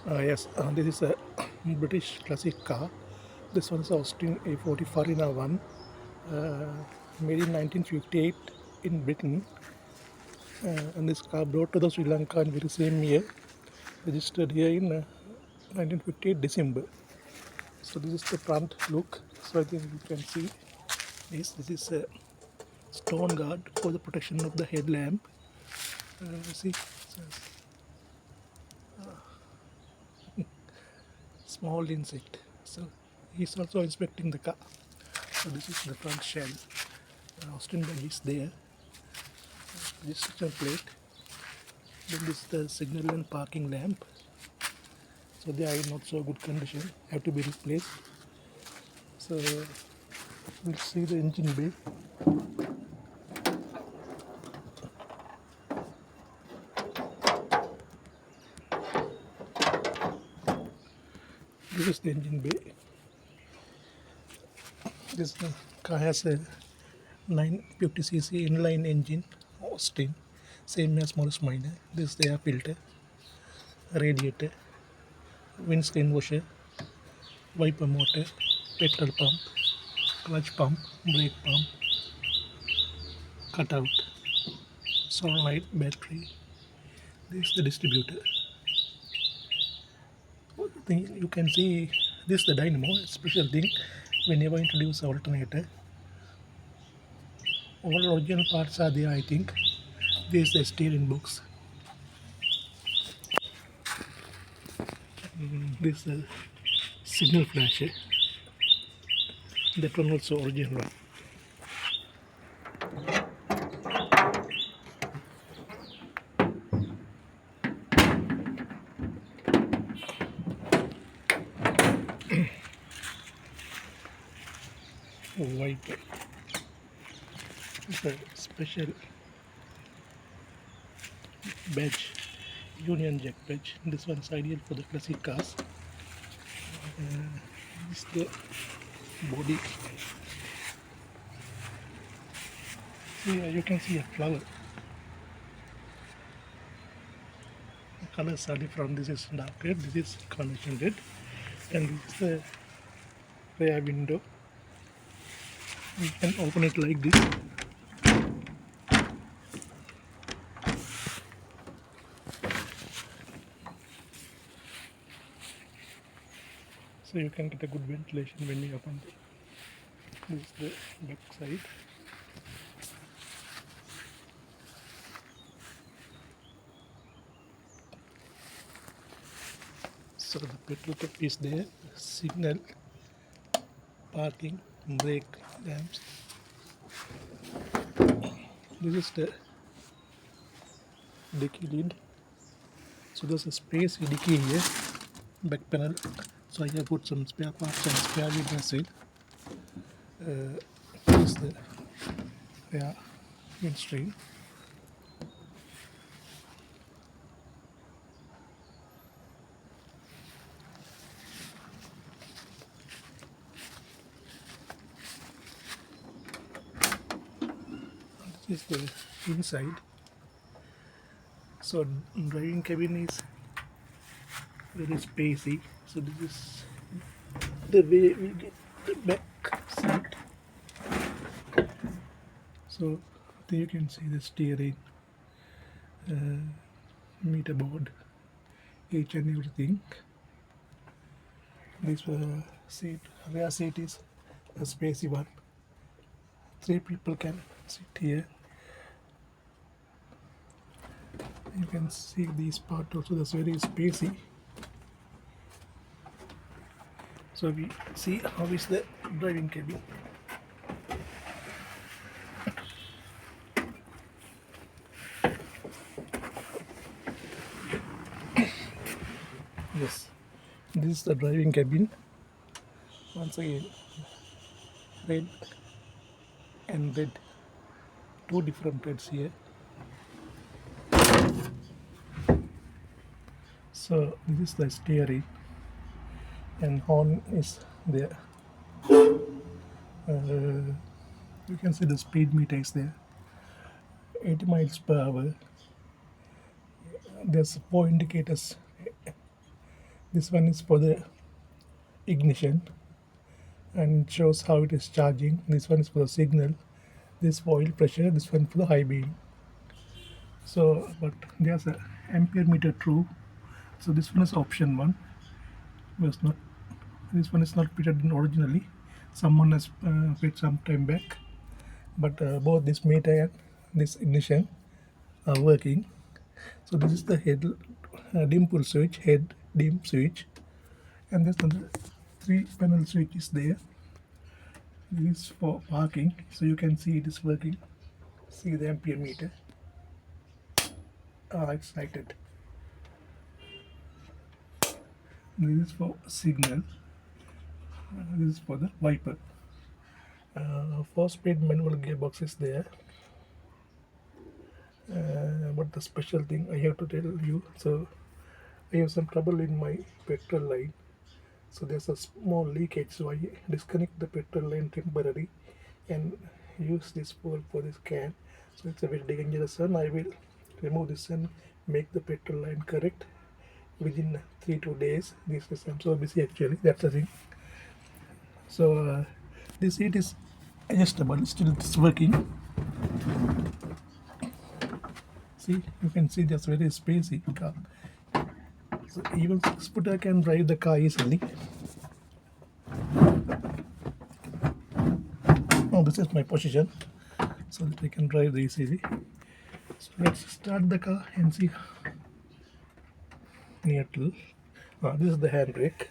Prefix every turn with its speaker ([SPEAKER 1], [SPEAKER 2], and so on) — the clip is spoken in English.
[SPEAKER 1] Yes, this is a British classic car. This one is Austin A40 Fareena one, uh, made in 1958 in Britain. And this car brought to the Sri Lanka in very same year, registered here in 1958 December. So this is the front look. So I think you can see this. This is a stone guard for the protection of the headlamp. See, so small insect. So he's also inspecting the car. So this is the front shell. Austin bag is there. Registration plate. Then this is the signal and parking lamp. So they are in not so good condition. Have to be replaced. So we'll see the engine bay. This is the engine bay. This car has a 950cc inline engine, Austin, same as Morris Minor. This is the air filter, radiator, windscreen washer, wiper motor, petrol pump, clutch pump, brake pump, cutout, solenoid battery. This is the distributor. You can see this is the dynamo, special thing whenever introduce alternator. All original parts are there, I think. This is the steering box. This is a signal flasher. That one also original one. Wiper. It's a special badge, Union Jack badge. This one is ideal for the classic cars. This is the body. Here you can see a flower. The colors are different. This is dark red, this is carnation red, and this is the rear window. You can open it like this. So you can get a good ventilation when you open it. This is the back side. So the petrol tap is there, signal, parking, brake lamps. This is the dicky lid. So there's a space dicky here, back panel. So I have put some spare parts and spare wheel inside. This is the rear windscreen. This is the inside. So driving cabin is very spacey. So this is the way we get the back seat. So there you can see the steering, meter board, each and everything. This seat, rear seat is a spacey one. 3 people can sit here. You can see this part also, that's very spacey. So we see how is the driving cabin. Yes, this is the driving cabin. Once again, red and red, two different reds here. So this is the steering, and horn is there. You can see the speed meter is there, 80 miles per hour. There's 4 indicators This one is for the ignition and shows how it is charging. This one is for the signal. This for oil pressure. This one for the high beam. So, but there's a ampere meter true. So this one is option one. Was not. This one is not fitted in originally. Someone has fit some time back. But both this meter and this ignition are working. So this is the head dim pull switch, head dim switch, and there's another 3 panel switch is there. This is for parking, so you can see it is working. See the ampere meter. It's lighted. This is for signal. This is for the wiper. 4-speed manual gearbox is there. But the special thing I have to tell you, so I have some trouble in my petrol line. So there's a small leakage, so I disconnect the petrol line temporarily and use this pole for this can. So it's a very dangerous one. I will remove this and make the petrol line correct within 3 to 2 days. This is, I'm so busy actually, that's the thing. So this seat is adjustable, still it's working. See, you can see that's very spacey car. So even 6-footer can drive the car easily. Oh, this is my position, so that I can drive easily. So let's start the car and see. Neutral. This is the handbrake.